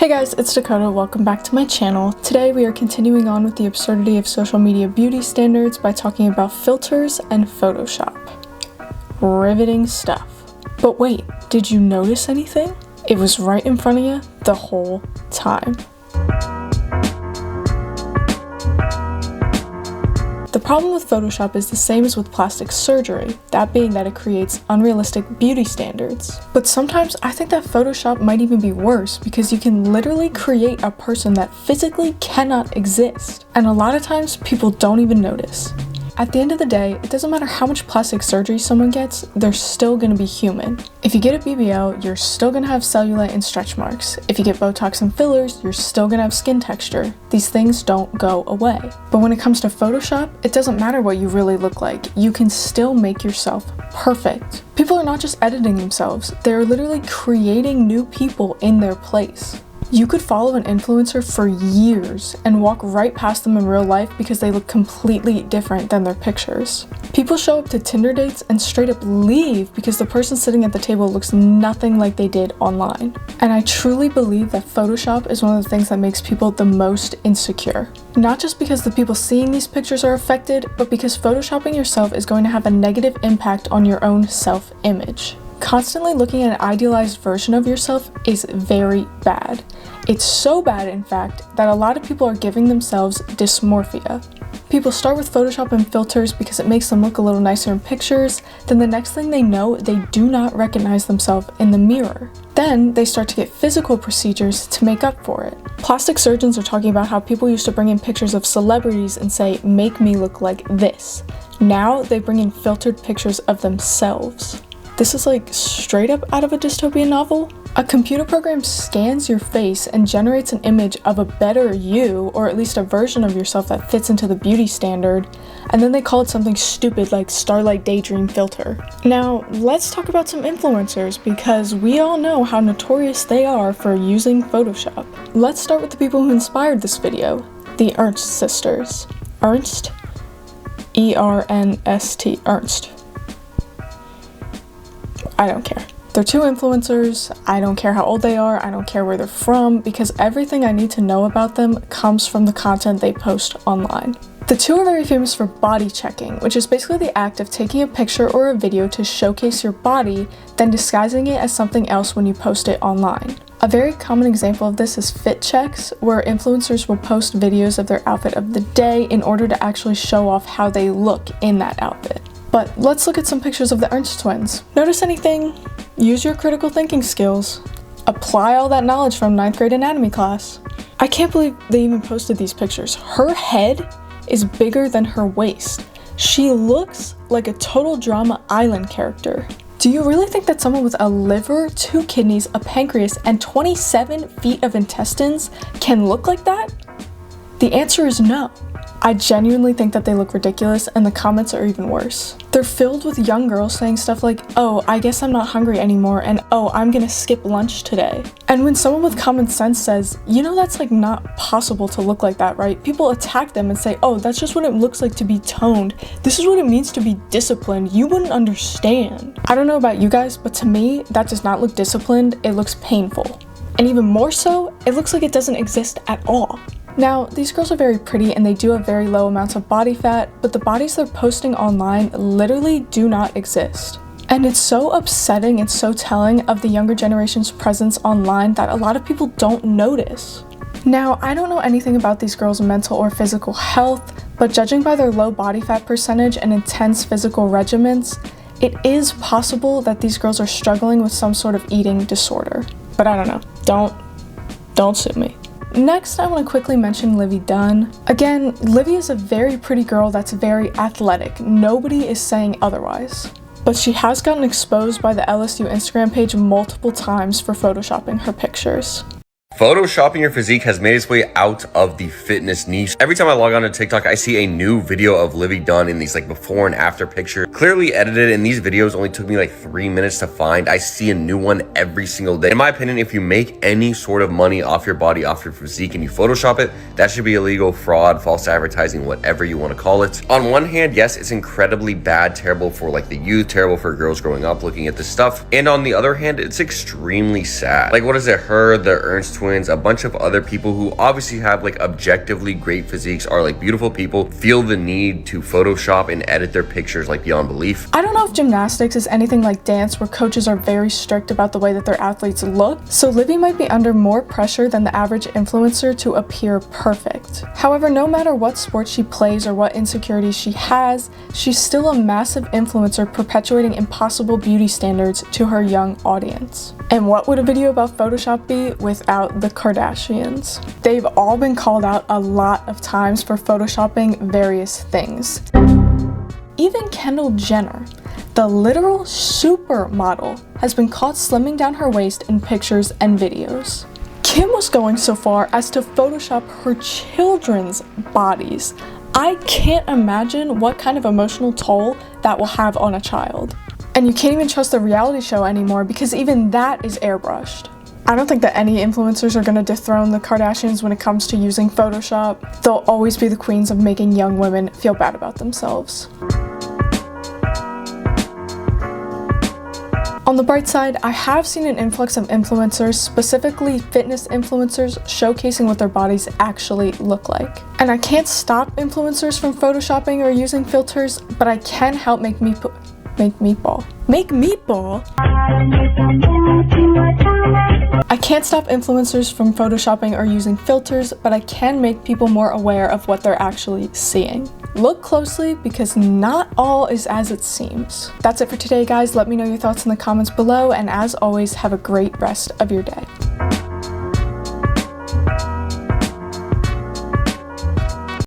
Hey guys, it's Dakota. Welcome back to my channel. Today we are continuing on with the absurdity of social media beauty standards by talking about filters and Photoshop. Riveting stuff. But wait, did you notice anything? It was right in front of you the whole time. The problem with Photoshop is the same as with plastic surgery, that being that it creates unrealistic beauty standards. But sometimes I think that Photoshop might even be worse because you can literally create a person that physically cannot exist. And a lot of times people don't even notice. At the end of the day, it doesn't matter how much plastic surgery someone gets, they're still gonna be human. If you get a BBL, you're still gonna have cellulite and stretch marks. If you get Botox and fillers, you're still gonna have skin texture. These things don't go away. But when it comes to Photoshop, it doesn't matter what you really look like. You can still make yourself perfect. People are not just editing themselves, they're literally creating new people in their place. You could follow an influencer for years and walk right past them in real life because they look completely different than their pictures. People show up to Tinder dates and straight up leave because the person sitting at the table looks nothing like they did online. And I truly believe that Photoshop is one of the things that makes people the most insecure. Not just because the people seeing these pictures are affected, but because Photoshopping yourself is going to have a negative impact on your own self-image. Constantly looking at an idealized version of yourself is very bad. It's so bad, in fact, that a lot of people are giving themselves dysmorphia. People start with Photoshop and filters because it makes them look a little nicer in pictures, then the next thing they know, they do not recognize themselves in the mirror. Then they start to get physical procedures to make up for it. Plastic surgeons are talking about how people used to bring in pictures of celebrities and say, "Make me look like this." Now they bring in filtered pictures of themselves. This is like straight up out of a dystopian novel. A computer program scans your face and generates an image of a better you, or at least a version of yourself that fits into the beauty standard, and then they call it something stupid like Starlight Daydream Filter. Now, let's talk about some influencers because we all know how notorious they are for using Photoshop. Let's start with the people who inspired this video, the Ernst sisters. Ernst, E-R-N-S-T, Ernst. I don't care. They're two influencers. I don't care how old they are. I don't care where they're from because everything I need to know about them comes from the content they post online. The two are very famous for body checking, which is basically the act of taking a picture or a video to showcase your body, then disguising it as something else when you post it online. A very common example of this is fit checks, where influencers will post videos of their outfit of the day in order to actually show off how they look in that outfit. But let's look at some pictures of the Ernst twins. Notice anything? Use your critical thinking skills. Apply all that knowledge from 9th grade anatomy class. I can't believe they even posted these pictures. Her head is bigger than her waist. She looks like a total Drama Island character. Do you really think that someone with a liver, 2 kidneys, a pancreas, and 27 feet of intestines can look like that? The answer is no. I genuinely think that they look ridiculous, and the comments are even worse. They're filled with young girls saying stuff like, "Oh, I guess I'm not hungry anymore," and "Oh, I'm gonna skip lunch today." And when someone with common sense says, "You know that's like not possible to look like that, right?" People attack them and say, "Oh, that's just what it looks like to be toned. This is what it means to be disciplined. You wouldn't understand." I don't know about you guys, but to me, that does not look disciplined. It looks painful. And even more so, it looks like it doesn't exist at all. Now, these girls are very pretty and they do have very low amounts of body fat, but the bodies they're posting online literally do not exist. And it's so upsetting and so telling of the younger generation's presence online that a lot of people don't notice. Now, I don't know anything about these girls' mental or physical health, but judging by their low body fat percentage and intense physical regimens, it is possible that these girls are struggling with some sort of eating disorder. But I don't know. Don't sue me. Next, I want to quickly mention Livvy Dunne. Again, Livvy is a very pretty girl that's very athletic. Nobody is saying otherwise. But she has gotten exposed by the LSU Instagram page multiple times for photoshopping her pictures. Photoshopping your physique has made its way out of the fitness niche. Every time I log on to TikTok, I see a new video of Livvy Dunne in these like before and after picture, clearly edited, and these videos only took me like 3 minutes to find. I see a new one every single day. In my opinion, if you make any sort of money off your body, off your physique, and you Photoshop it, that should be illegal, fraud, false advertising, whatever you want to call it. On one hand, yes, it's incredibly bad, terrible for like the youth, terrible for girls growing up looking at this stuff. And on the other hand, it's extremely sad. Like, what is it? Her, the Ernst twins, Twins, a bunch of other people who obviously have like objectively great physiques, are like beautiful people, feel the need to Photoshop and edit their pictures like beyond belief. I don't know if gymnastics is anything like dance where coaches are very strict about the way that their athletes look, so Livy might be under more pressure than the average influencer to appear perfect. However, no matter what sport she plays or what insecurities she has, she's still a massive influencer perpetuating impossible beauty standards to her young audience. And what would a video about Photoshop be without the Kardashians? They've all been called out a lot of times for photoshopping various things. Even Kendall Jenner, the literal supermodel, has been caught slimming down her waist in pictures and videos. Kim was going so far as to Photoshop her children's bodies. I can't imagine what kind of emotional toll that will have on a child. And you can't even trust the reality show anymore because even that is airbrushed. I don't think that any influencers are going to dethrone the Kardashians when it comes to using Photoshop. They'll always be the queens of making young women feel bad about themselves. On the bright side, I have seen an influx of influencers, specifically fitness influencers, showcasing what their bodies actually look like. And I can't stop influencers from photoshopping or using filters, but I can help make meatball. I can't stop influencers from photoshopping or using filters, but I can make people more aware of what they're actually seeing. Look closely because not all is as it seems. That's it for today, guys. Let me know your thoughts in the comments below, and as always, have a great rest of your day.